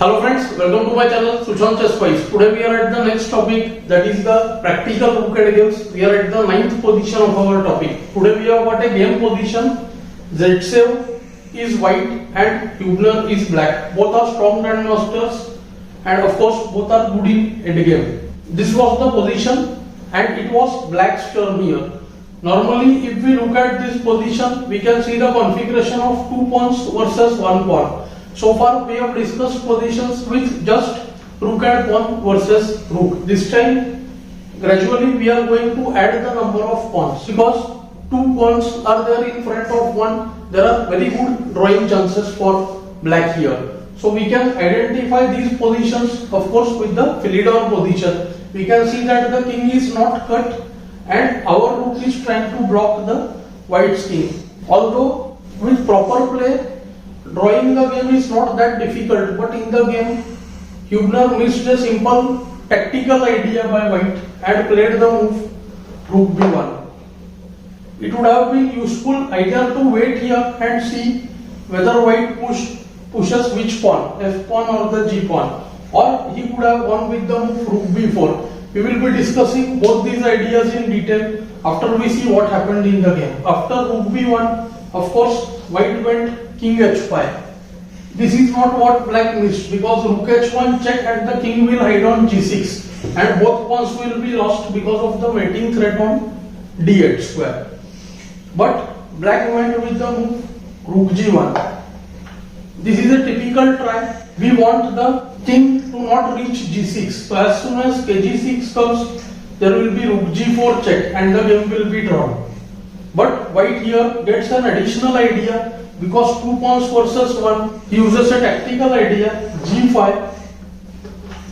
Hello friends, welcome to my channel Sushant Chess Wise. Today we are at the next topic, that is the practical Rook Endgames. We are at the 9th position of our topic. Today we have got a game position. Zaitsev is white and Hubner is black. Both are strong grandmasters and of course both are good in endgame. This was the position and it was black's turn here. Normally if we look at this position, we can see the configuration of 2 pawns versus 1 pawn. So far we have discussed positions with just rook and pawn versus rook. This time gradually we are going to add the number of pawns, because 2 pawns are there in front of 1. There are very good drawing chances for black here. So we can identify these positions of course with the Philidor position. We can see that the king is not cut and our rook is trying to block the white's king. Although with proper play drawing the game is not that difficult, but in the game Hubner missed a simple tactical idea by white and played the move rook b1. It would have been useful either to wait here and see whether white pushes which pawn, f pawn or the g pawn, or he could have gone with the move rook b4. We will be discussing both these ideas in detail after we see what happened in the game. After rook b1, of course white went king h5. This is not what black missed, because rook h1 check and the king will hide on g6 and both pawns will be lost because of the mating threat on d8 square. But black went with the move rook g1. This is a typical try. We want the king to not reach g6. So as soon as kg6 comes, there will be rook g4 check and the game will be drawn. But white here gets an additional idea, because 2 pawns versus 1, he uses a tactical idea, g5,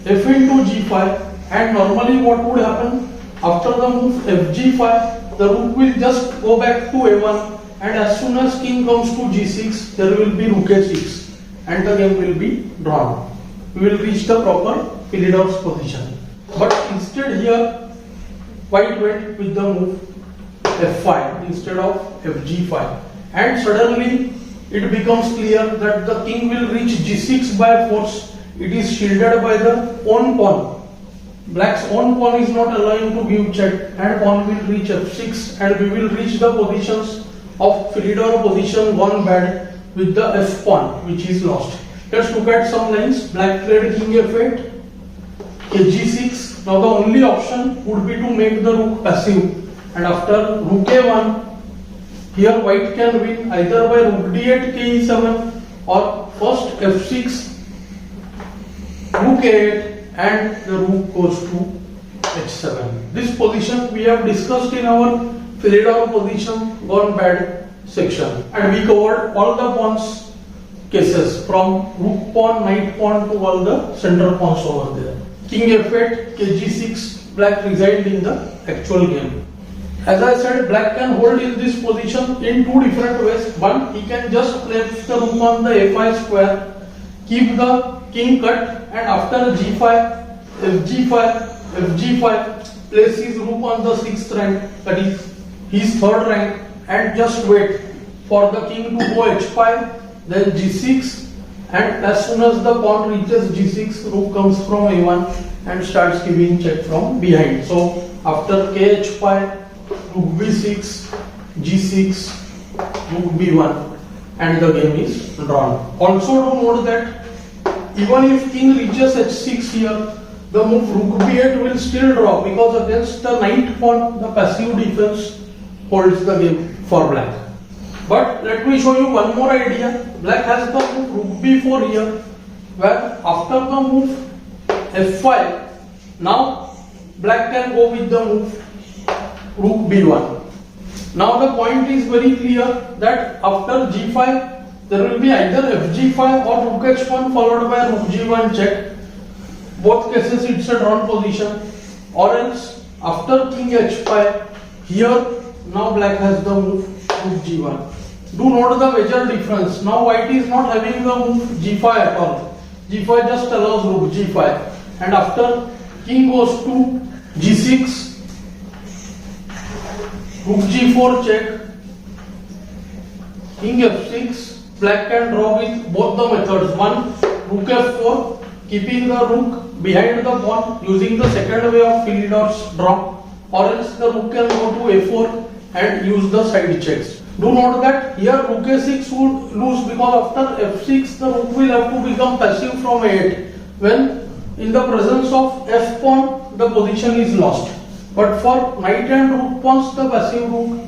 f into g5, and normally what would happen after the move fg5, the rook will just go back to a1, and as soon as king comes to g6, there will be rook a6 and the game will be drawn. We will reach the proper Philidor's position. But instead here white went with the move f5 instead of fg5, and suddenly it becomes clear that the king will reach g6 by force. It is shielded by the own pawn. Black's own pawn is not allowing to give check, and pawn will reach f6, and we will reach the positions of Philidor position gone bad with the f pawn, which is lost. Let's look at some lines. Black played king f8, kg6. Now the only option would be to make the rook passive, and after rook a1, here white can win either by rook d8 ke7 or first f6, rook a8, and the rook goes to h7. This position we have discussed in our Philidor position gone bad section, and we covered all the pawns cases from rook pawn, knight pawn to all the center pawns over there. King f8, kg6, black resigned in the actual game. As I said, black can hold in this position in 2 different ways. One, he can just place the rook on the a5 square, keep the king cut, and after g5, fg5, place his rook on the 6th rank, that is his 3rd rank, and just wait for the king to go h5, then g6, and as soon as the pawn reaches g6, rook comes from a1 and starts giving check from behind. So after kh5, rook b6, g6, rook b1, and the game is drawn. Also do note that even if king reaches h6 here, the move rook b8 will still draw, because against the knight pawn, the passive defense holds the game for black. But let me show you one more idea. Black has the move rook b4 here, where after the move f5, now black can go with the move rook b1. Now the point is very clear that after g5 there will be either fg5 or rook h1 followed by rook g1 check. Both cases it's a drawn position. Or else after king h5, here now black has the move rook g1. Do note the major difference. Now white is not having the move g5 at all. g5 just allows rook g5, and after king goes to g6, rook g4 check, king f6, black can draw with both the methods. One, rook f4, keeping the rook behind the pawn using the second way of field or drop, or else the rook can go to a4 and use the side checks. Do note that here rook a6 would lose because after f6 the rook will have to become passive from a8. When in the presence of f pawn the position is lost. But for knight and rook pawns the passive rook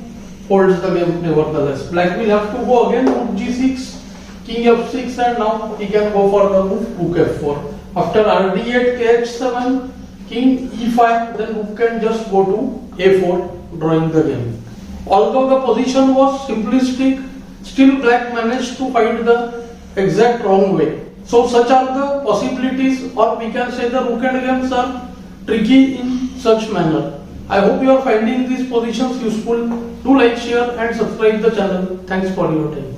holds the game nevertheless. Black will have to go again rook g6, king f6, and now he can go for the move rook f4. After rd8 kh7, king e5, then rook can just go to a4, drawing the game. Although the position was simplistic, still black managed to find the exact wrong way. So such are the possibilities, or we can say the rook endgames are tricky in such manner. I hope you are finding these positions useful. Do like, share and subscribe the channel. Thanks for your time.